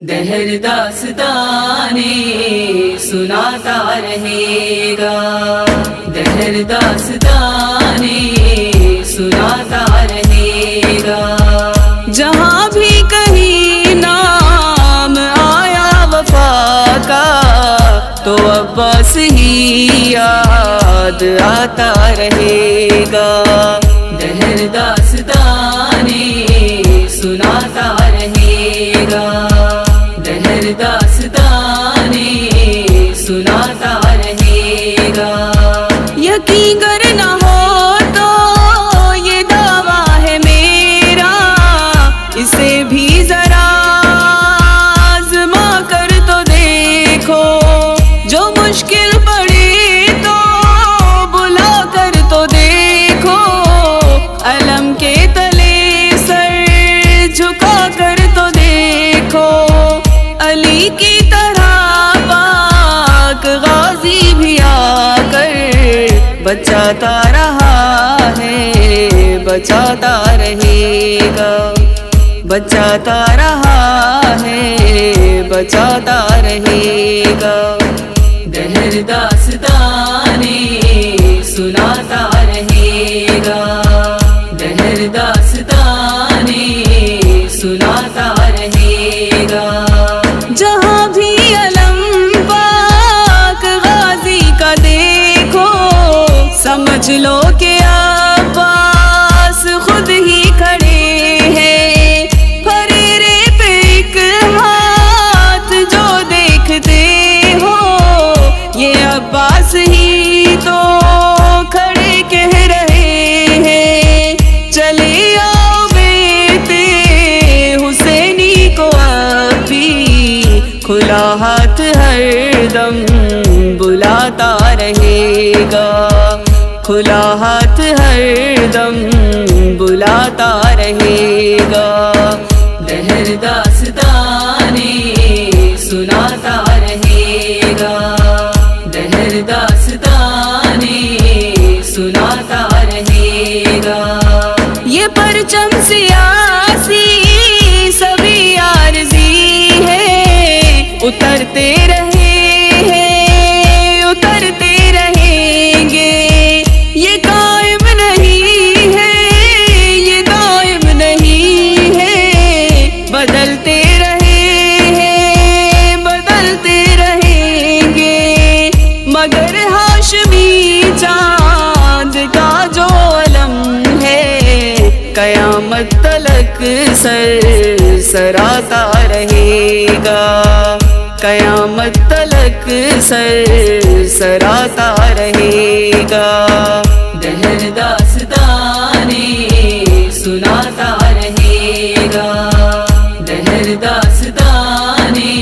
دہر داستانے سناتا رہے گا، دہر داستانے سناتا رہے گا۔ جہاں بھی کہیں نام آیا وفا کا تو عباس ہی یاد آتا رہے گا۔ دہر داستانے سناتا رہے گا، دہر داستانے سناتا رہے گا۔ یقین کرنا ہو تو یہ دعویٰ ہے میرا، اسے بھی ذرا آزما کر تو دیکھو، جو مشکل پڑے تو بلا کر تو دیکھو، علم کے تلے سر جھکا کر تو دیکھو، علی کی طرح پاک غازی بھی آ کر بچاتا رہا ہے، بچاتا رہے گا، بچاتا رہا ہے، بچاتا رہے گا۔ دہر داستانے سناتا رہے گا، دہر داستانے سناتا رہے گا۔ جہاں بھی علم پاک غازی کا دیکھو، سمجھ لو کہ عباس خود ہی کھڑے ہیں، پھریرے پہ ایک ہاتھ جو دیکھتے ہو، یہ عباس ہی تو کھڑے کہہ رہے ہیں، چلے آؤ بیٹے حسینی کو اب بھی کھلا ہاتھ ہر دم بلاتا رہے گا، کھلا ہاتھ ہر دم بلاتا رہے گا۔ دہر داستانے سناتا رہے گا، دہر داستانے سناتا رہے گا۔ یہ پرچم سیاسی سبھی عارضی ہے، اترتے رہے ہیں، اترتے رہیں گے، یہ قائم نہیں ہے، یہ دائم نہیں ہے، بدلتے رہے ہیں، بدلتے رہیں گے، مگر ہاشمی چاند کا جو علم ہے، قیامت تلک سراتا رہے گا، قیامت تلک سراتا رہے گا۔ دہر داستانے سناتا رہے گا، دہر داستانے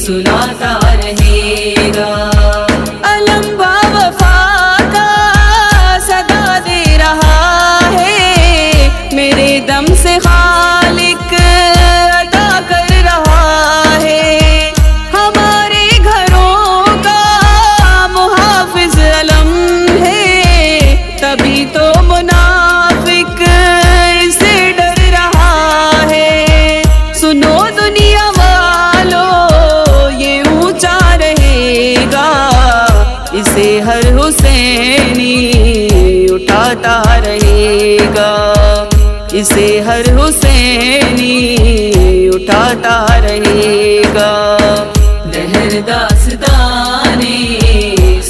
سناتا رہے گا۔ علم با وفا کا صدا دے رہا ہے، میرے دم سے خالق عطا کر رہا ہے، ہمارے گھروں کا محافظ علم ہے، تبھی تو منافق سے ڈر رہا ہے۔ سنو دنیا والو یہ اونچا رہے گا، اسے ہر حسینی اٹھاتا رہے گا، اسے ہر حسینی اٹھاتا رہے گا۔ دہر داستانے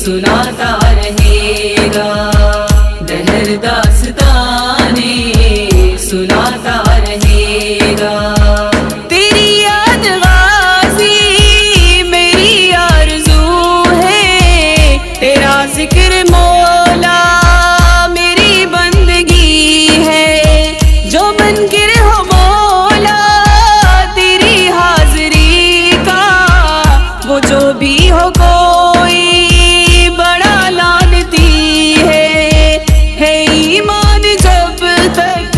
سناتا رہے گا، دہر داستانے سناتا رہے گا۔ تیری یاد غازی میری آرزو ہے، تیرا ذکر مولا میری بندگی ہے، جو منکر ہو مولا تیری حاضری کا، وہ جو بھی ہو کوئی بڑا لعنتی ہے ایمان جب تک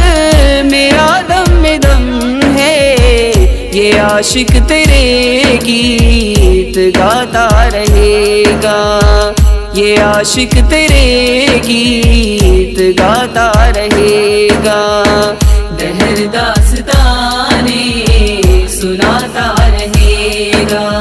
میرا دم میں دم ہے، یہ عاشق تیرے گیت گاتا رہے گا، یہ عاشق تیرے گیت گاتا رہے گا۔ دہر داستانے سناتا رہے رہے گا